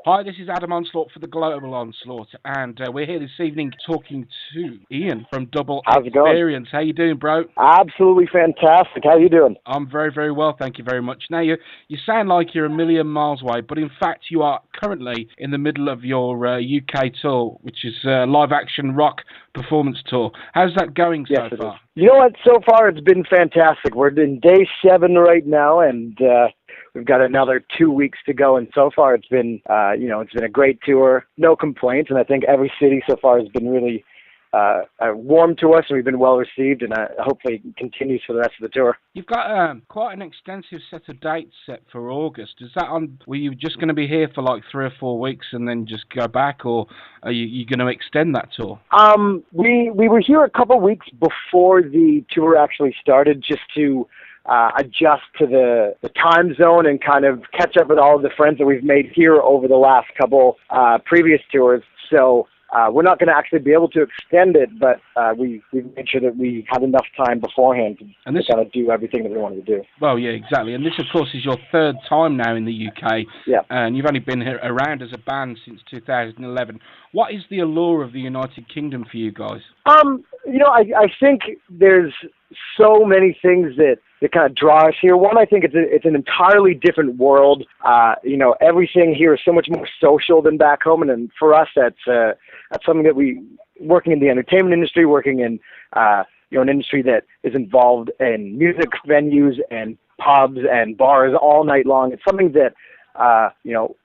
Hi, this is Adam Onslaught for the Global Onslaught, and we're here this evening talking to Ian from Double How's it going? Experience. How you doing, bro? Absolutely fantastic. How you doing? I'm very, very well, thank you very much. Now, you sound like you're a million miles away, but in fact, you are currently in the middle of your UK tour, which is live action rock performance tour. How's that going Yes, so it is. far? You know what? So far, it's been fantastic. We're in day 7 right now, and we've got another 2 weeks to go. And so far, it's been, it's been a great tour. No complaints, and I think every city so far has been really warm to us, and we've been well received, and hopefully it continues for the rest of the tour. You've got quite an extensive set of dates set for August. Is that on? Were you just going to be here for like 3 or 4 weeks and then just go back, or are you going to extend that tour? We were here a couple weeks before the tour actually started, just to adjust to the time zone and kind of catch up with all of the friends that we've made here over the last couple previous tours. So we're not going to actually be able to extend it, but we've made sure that we had enough time beforehand to kind of do everything that we wanted to do. Well, yeah, exactly. And this, of course, is your 3rd time now in the UK. Yeah. And you've only been here around as a band since 2011. What is the allure of the United Kingdom for you guys? I think there's so many things that kind of draw us here. One, I think it's an entirely different world. Everything here is so much more social than back home, and for us, that's something that we, working in the entertainment industry, working in an industry that is involved in music venues and pubs and bars all night long. It's something that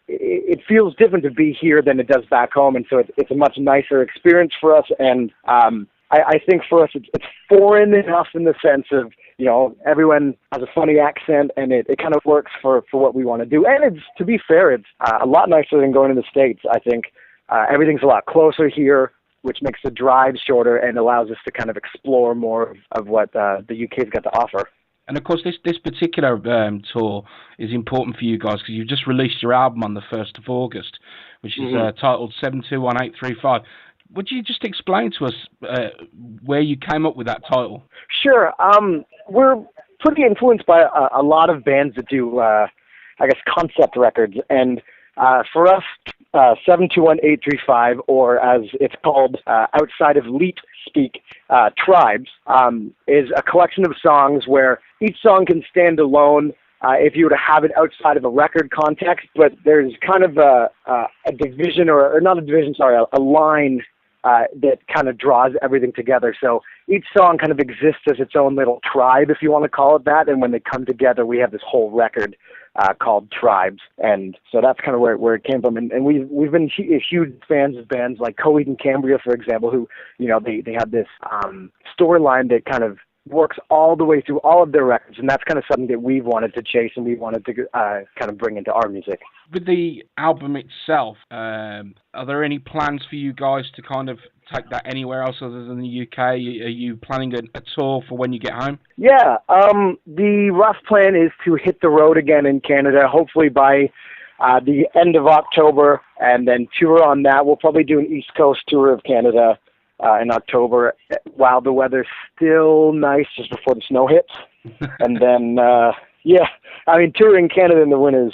it feels different to be here than it does back home, and so it's a much nicer experience for us. And I think for us, it's foreign enough in the sense of, everyone has a funny accent, and it kind of works for what we want to do. And it's, to be fair, it's a lot nicer than going to the States. I think everything's a lot closer here, which makes the drive shorter and allows us to kind of explore more of what the UK's got to offer. And of course, this particular tour is important for you guys because you've just released your album on the 1st of August, which is titled 721835. Would you just explain to us where you came up with that title? Sure. We're pretty influenced by a lot of bands that do, concept records. And for us, 721835, or as it's called outside of Leet speak, Tribes, is a collection of songs where each song can stand alone if you were to have it outside of a record context, but there's kind of a division, or not a division, sorry, a line that kind of draws everything together. So each song kind of exists as its own little tribe, if you want to call it that, and when they come together, we have this whole record called Tribes. And so that's kind of where it came from. And we've been huge fans of bands like Coheed and Cambria, for example, who, they had this storyline that kind of works all the way through all of their records, and that's kind of something that we've wanted to chase and we wanted to kind of bring into our music. With the album itself, are there any plans for you guys to kind of take that anywhere else other than the UK? Are you planning a tour for when you get home? Yeah, the rough plan is to hit the road again in Canada, hopefully by the end of October, and then tour on that. We'll probably do an East Coast tour of Canada in October, while the weather's still nice just before the snow hits. And then, touring Canada in the winter is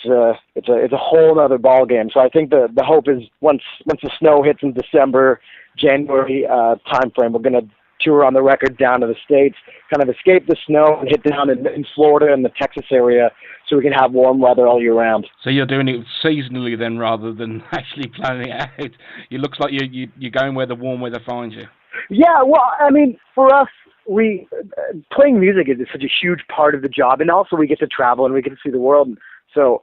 it's a whole other ball game. So I think the hope is once the snow hits in December, January time frame, we're going to tour on the record down to the States, kind of escape the snow and hit down in Florida and the Texas area so we can have warm weather all year round. So you're doing it seasonally then rather than actually planning it out. It looks like you're going where the warm weather finds you. Yeah, well, I mean, for us, playing music is such a huge part of the job, and also we get to travel and we get to see the world. So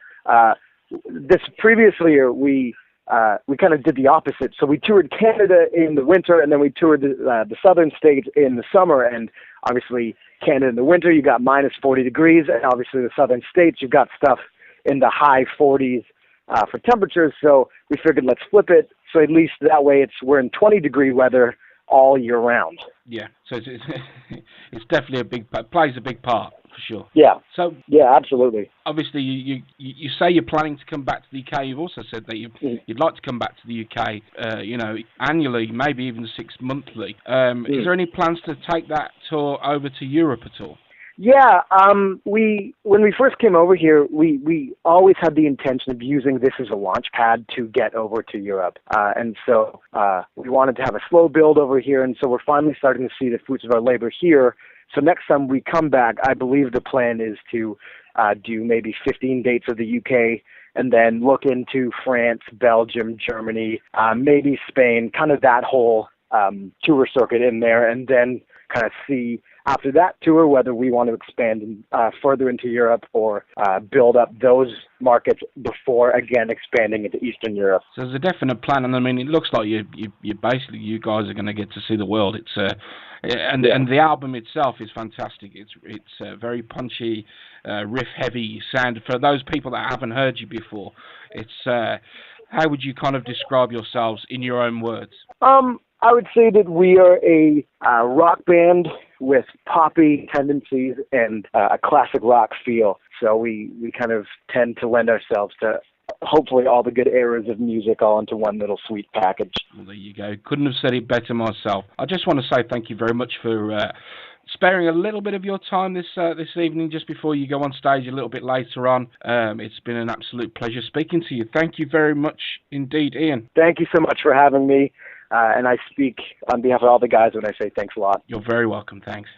this previous year, we kind of did the opposite. So we toured Canada in the winter, and then we toured the southern states in the summer. And obviously, Canada in the winter, you got minus 40 degrees, and obviously the southern states, you've got stuff in the high 40s for temperatures. So we figured let's flip it. So at least that way we're in 20-degree weather all year round. Yeah, so it's definitely plays a big part for sure. Yeah. So yeah, absolutely. Obviously, you say you're planning to come back to the UK. You've also said that you'd like to come back to the UK, annually, maybe even 6 monthly. Is there any plans to take that tour over to Europe at all? Yeah, when we first came over here, we always had the intention of using this as a launch pad to get over to Europe, and so we wanted to have a slow build over here, and so we're finally starting to see the fruits of our labor here. So next time we come back, I believe the plan is to do maybe 15 dates of the UK, and then look into France, Belgium, Germany, maybe Spain, kind of that whole tour circuit in there, and then kind of see after that tour whether we want to expand further into Europe or build up those markets before again expanding into Eastern Europe. So there's a definite plan, and I mean, it looks like you basically, you guys are going to get to see the world. It's and the album itself is fantastic. It's very punchy, riff heavy sound. For those people that haven't heard you before, it's how would you kind of describe yourselves in your own words? I would say that we are a rock band with poppy tendencies and a classic rock feel. So we kind of tend to lend ourselves to hopefully all the good eras of music all into one little sweet package. Well, there you go. Couldn't have said it better myself. I just want to say thank you very much for sparing a little bit of your time this evening just before you go on stage a little bit later on. It's been an absolute pleasure speaking to you. Thank you very much indeed, Ian. Thank you so much for having me. And I speak on behalf of all the guys when I say thanks a lot. You're very welcome. Thanks.